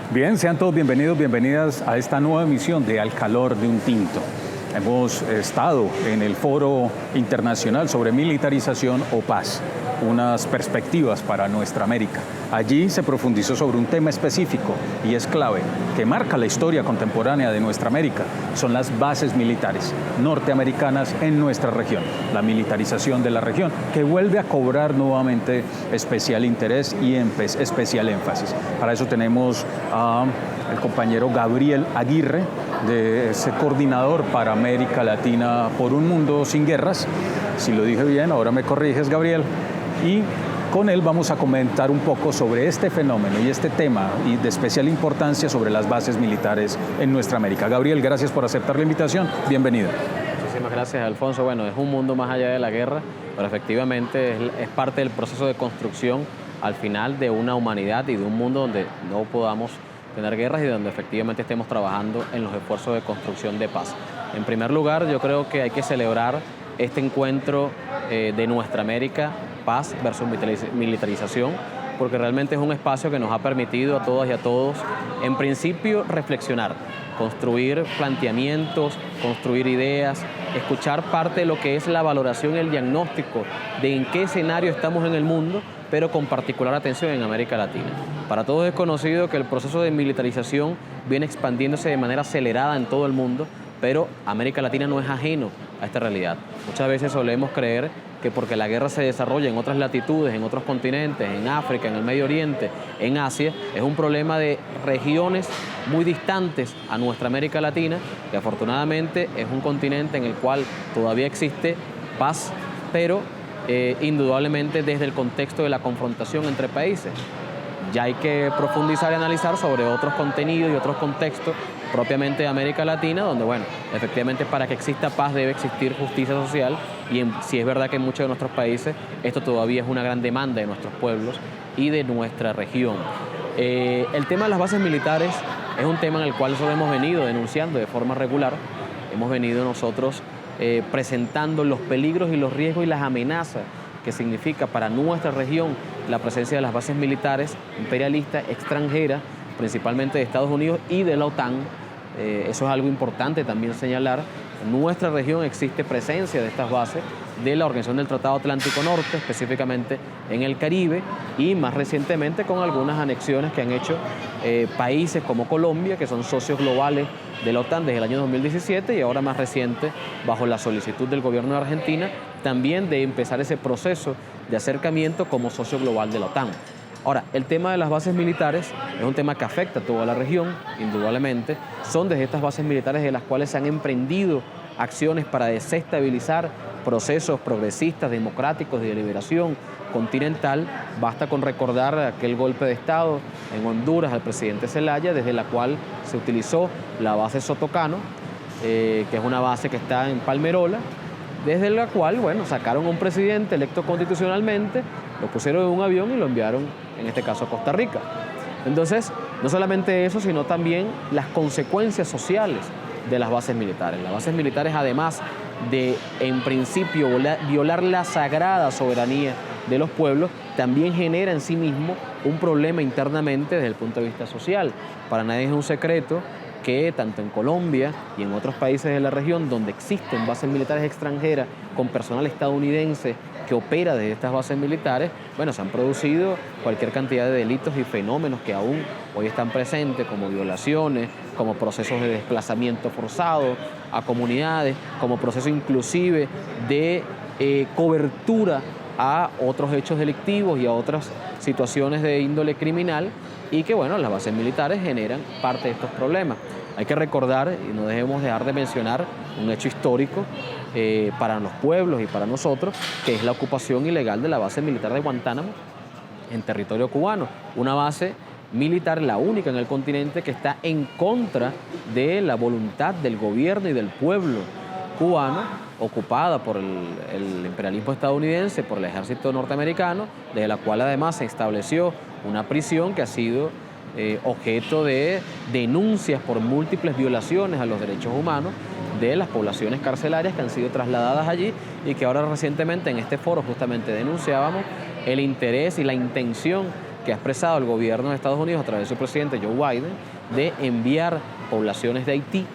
Bien, sean todos bienvenidos, bienvenidas a esta nueva emisión de Al Calor de un Tinto. Hemos estado en el Foro Internacional sobre Militarización o Paz, unas perspectivas para nuestra América. Allí se profundizó sobre un tema específico y es clave, que marca la historia contemporánea de nuestra América. Son las bases militares norteamericanas en nuestra región, la militarización de la región, que vuelve a cobrar nuevamente especial interés y especial énfasis. Para eso tenemos al compañero Gabriel Aguirre, de ese coordinador para América Latina por un mundo sin guerras. Si lo dije bien, ahora me corriges, Gabriel. Y con él vamos a comentar un poco sobre este fenómeno y este tema y de especial importancia sobre las bases militares en nuestra América. Gabriel, gracias por aceptar la invitación. Bienvenido. Muchísimas gracias, Alfonso. Bueno, es un mundo más allá de la guerra, pero efectivamente es parte del proceso de construcción al final de una humanidad y de un mundo donde no podamos tener guerras y donde efectivamente estemos trabajando en los esfuerzos de construcción de paz. En primer lugar, yo creo que hay que celebrar este encuentro de nuestra América, paz versus militarización, porque realmente es un espacio que nos ha permitido a todas y a todos, en principio, reflexionar, construir planteamientos, construir ideas, escuchar parte de lo que es la valoración y el diagnóstico de en qué escenario estamos en el mundo, pero con particular atención en América Latina. Para todos es conocido que el proceso de militarización viene expandiéndose de manera acelerada en todo el mundo, pero América Latina no es ajeno a esta realidad. Muchas veces solemos creer que porque la guerra se desarrolla en otras latitudes, en otros continentes, en África, en el Medio Oriente, en Asia, es un problema de regiones muy distantes a nuestra América Latina, que afortunadamente es un continente en el cual todavía existe paz, pero indudablemente desde el contexto de la confrontación entre países. Ya hay que profundizar y analizar sobre otros contenidos y otros contextos propiamente de América Latina, donde, bueno, efectivamente para que exista paz debe existir justicia social y si es verdad que en muchos de nuestros países esto todavía es una gran demanda de nuestros pueblos y de nuestra región. El tema de las bases militares es un tema en el cual nosotros hemos venido denunciando de forma regular, hemos venido nosotros presentando los peligros y los riesgos y las amenazas que significa para nuestra región la presencia de las bases militares imperialistas extranjeras, principalmente de Estados Unidos y de la OTAN. Eso es algo importante también señalar. En nuestra región existe presencia de estas bases de la Organización del Tratado Atlántico Norte, específicamente en el Caribe, y más recientemente con algunas anexiones que han hecho países como Colombia, que son socios globales de la OTAN desde el año 2017 y ahora más reciente, bajo la solicitud del gobierno de Argentina, también de empezar ese proceso de acercamiento como socio global de la OTAN. Ahora, el tema de las bases militares es un tema que afecta a toda la región, indudablemente. Son desde estas bases militares de las cuales se han emprendido acciones para desestabilizar procesos progresistas, democráticos, de liberación continental. Basta con recordar aquel golpe de Estado en Honduras al presidente Zelaya, desde la cual se utilizó la base Sotocano, que es una base que está en Palmerola, desde la cual, bueno, sacaron a un presidente electo constitucionalmente, lo pusieron en un avión y lo enviaron, en este caso, a Costa Rica. Entonces, no solamente eso, sino también las consecuencias sociales de las bases militares. Las bases militares, además de, en principio, violar la sagrada soberanía de los pueblos, también genera en sí mismo un problema internamente desde el punto de vista social. Para nadie es un secreto que tanto en Colombia y en otros países de la región donde existen bases militares extranjeras con personal estadounidense que opera desde estas bases militares, bueno, se han producido cualquier cantidad de delitos y fenómenos que aún hoy están presentes, como violaciones, como procesos de desplazamiento forzado a comunidades, como proceso inclusive de cobertura a otros hechos delictivos y a otras situaciones de índole criminal, y que, bueno, las bases militares generan parte de estos problemas. Hay que recordar, y no debemos dejar de mencionar, un hecho histórico para los pueblos y para nosotros, que es la ocupación ilegal de la base militar de Guantánamo en territorio cubano. Una base militar, la única en el continente, que está en contra de la voluntad del gobierno y del pueblo cubano, ocupada por el imperialismo estadounidense, por el ejército norteamericano, desde la cual además se estableció una prisión que ha sido objeto de denuncias por múltiples violaciones a los derechos humanos de las poblaciones carcelarias que han sido trasladadas allí, y que ahora recientemente en este foro justamente denunciábamos el interés y la intención que ha expresado el gobierno de Estados Unidos a través de su presidente Joe Biden de enviar poblaciones de Haití,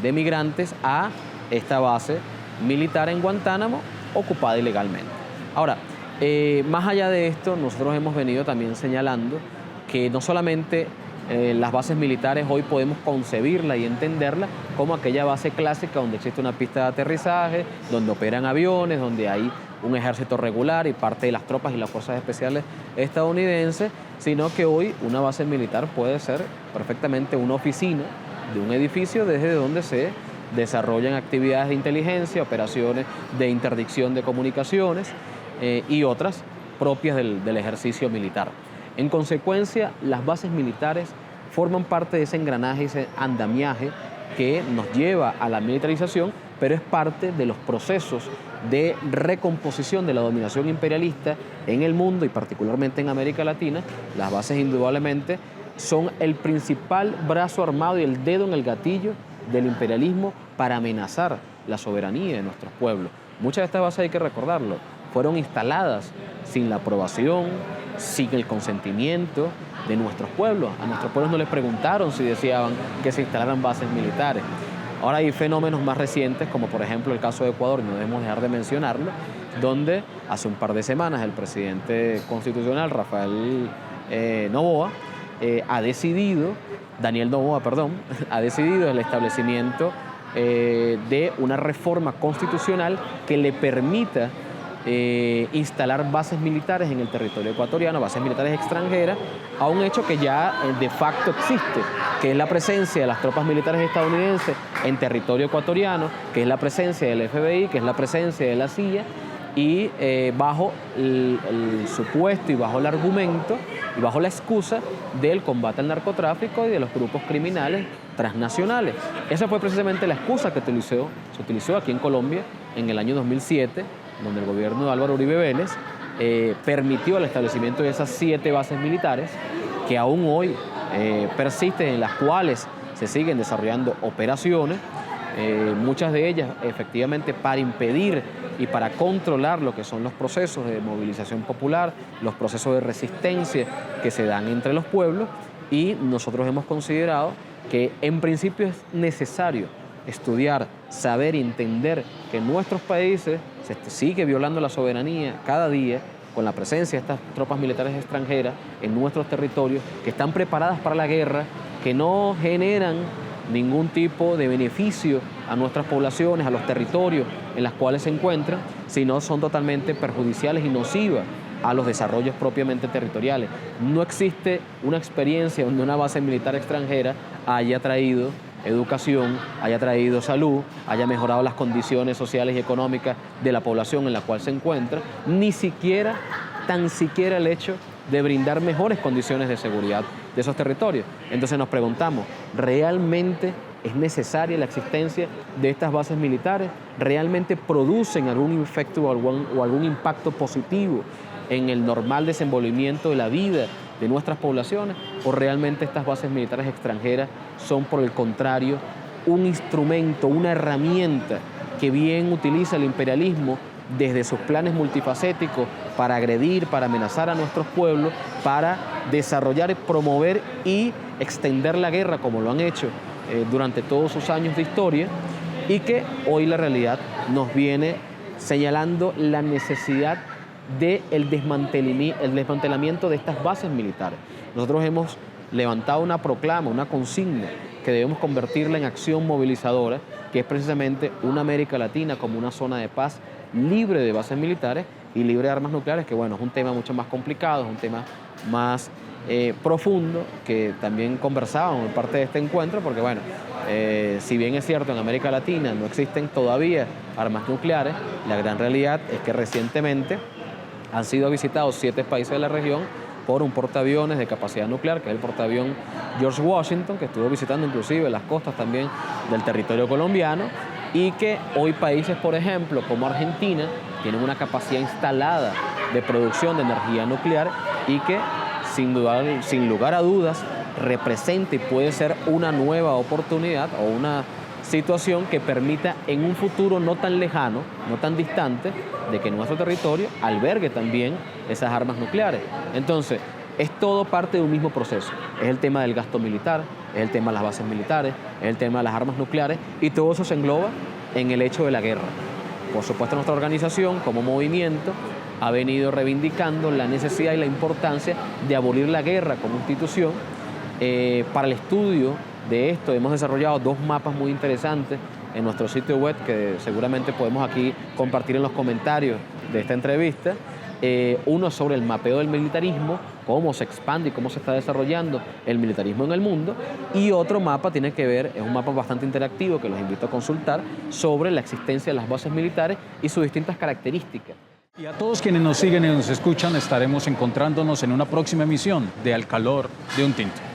de migrantes, a esta base militar en Guantánamo, ocupada ilegalmente. Ahora, más allá de esto, nosotros hemos venido también señalando que no solamente las bases militares hoy podemos concebirla y entenderla como aquella base clásica donde existe una pista de aterrizaje, donde operan aviones, donde hay un ejército regular y parte de las tropas y las fuerzas especiales estadounidenses, sino que hoy una base militar puede ser perfectamente una oficina de un edificio desde donde se desarrollan actividades de inteligencia, operaciones de interdicción de comunicaciones y otras propias del ejercicio militar. En consecuencia, las bases militares forman parte de ese engranaje, ese andamiaje que nos lleva a la militarización, pero es parte de los procesos de recomposición de la dominación imperialista en el mundo y particularmente en América Latina. Las bases indudablemente son el principal brazo armado y el dedo en el gatillo del imperialismo para amenazar la soberanía de nuestros pueblos. Muchas de estas bases, hay que recordarlo, fueron instaladas sin la aprobación, sin el consentimiento de nuestros pueblos. A nuestros pueblos no les preguntaron si deseaban que se instalaran bases militares. Ahora hay fenómenos más recientes, como por ejemplo el caso de Ecuador, y no debemos dejar de mencionarlo, donde hace un par de semanas el presidente constitucional, Daniel Noboa, ha decidido el establecimiento de una reforma constitucional que le permita instalar bases militares en el territorio ecuatoriano, bases militares extranjeras, a un hecho que ya de facto existe, que es la presencia de las tropas militares estadounidenses en territorio ecuatoriano, que es la presencia del FBI, que es la presencia de la CIA, y bajo el supuesto y bajo el argumento y bajo la excusa del combate al narcotráfico y de los grupos criminales transnacionales. Esa fue precisamente la excusa que se utilizó aquí en Colombia en el año 2007, donde el gobierno de Álvaro Uribe Vélez permitió el establecimiento de esas 7 bases militares que aún hoy persisten, en las cuales se siguen desarrollando operaciones, muchas de ellas efectivamente para impedir y para controlar lo que son los procesos de movilización popular, los procesos de resistencia que se dan entre los pueblos, y nosotros hemos considerado que en principio es necesario estudiar, saber y entender que en nuestros países se sigue violando la soberanía cada día con la presencia de estas tropas militares extranjeras en nuestros territorios, que están preparadas para la guerra, que no generan ningún tipo de beneficio a nuestras poblaciones, a los territorios en los cuales se encuentran, sino son totalmente perjudiciales y nocivas a los desarrollos propiamente territoriales. No existe una experiencia donde una base militar extranjera haya traído educación, haya traído salud, haya mejorado las condiciones sociales y económicas de la población en la cual se encuentra, ni siquiera, tan siquiera el hecho de brindar mejores condiciones de seguridad de esos territorios. Entonces nos preguntamos, ¿realmente es necesaria la existencia de estas bases militares? ¿Realmente producen algún efecto o algún impacto positivo en el normal desenvolvimiento de la vida de nuestras poblaciones? ¿O realmente estas bases militares extranjeras son, por el contrario, un instrumento, una herramienta que bien utiliza el imperialismo desde sus planes multifacéticos para agredir, para amenazar a nuestros pueblos, para desarrollar, promover y extender la guerra como lo han hecho durante todos sus años de historia, y que hoy la realidad nos viene señalando la necesidad del desmantelamiento de estas bases militares? Nosotros hemos levantado una proclama, una consigna que debemos convertirla en acción movilizadora, que es precisamente una América Latina como una zona de paz libre de bases militares y libre de armas nucleares, que bueno, es un tema mucho más complicado, es un tema más profundo, que también conversábamos en parte de este encuentro, porque bueno, si bien es cierto en América Latina no existen todavía armas nucleares, la gran realidad es que recientemente han sido visitados 7 países de la región por un portaaviones de capacidad nuclear, que es el portaavión George Washington, que estuvo visitando inclusive las costas también del territorio colombiano, y que hoy países, por ejemplo, como Argentina, tienen una capacidad instalada de producción de energía nuclear y que, sin lugar a dudas, representa y puede ser una nueva oportunidad o una situación que permita en un futuro no tan lejano, no tan distante, de que nuestro territorio albergue también esas armas nucleares. Entonces, es todo parte de un mismo proceso. Es el tema del gasto militar, es el tema de las bases militares, es el tema de las armas nucleares, y todo eso se engloba en el hecho de la guerra. Por supuesto, nuestra organización, como movimiento, ha venido reivindicando la necesidad y la importancia de abolir la guerra como institución. Para el estudio de esto hemos desarrollado 2 mapas muy interesantes en nuestro sitio web, que seguramente podemos aquí compartir en los comentarios de esta entrevista. Uno sobre el mapeo del militarismo, cómo se expande y cómo se está desarrollando el militarismo en el mundo, y otro mapa tiene que ver, es un mapa bastante interactivo que los invito a consultar, sobre la existencia de las bases militares y sus distintas características. Y a todos quienes nos siguen y nos escuchan, estaremos encontrándonos en una próxima emisión de Al Calor de un Tinto.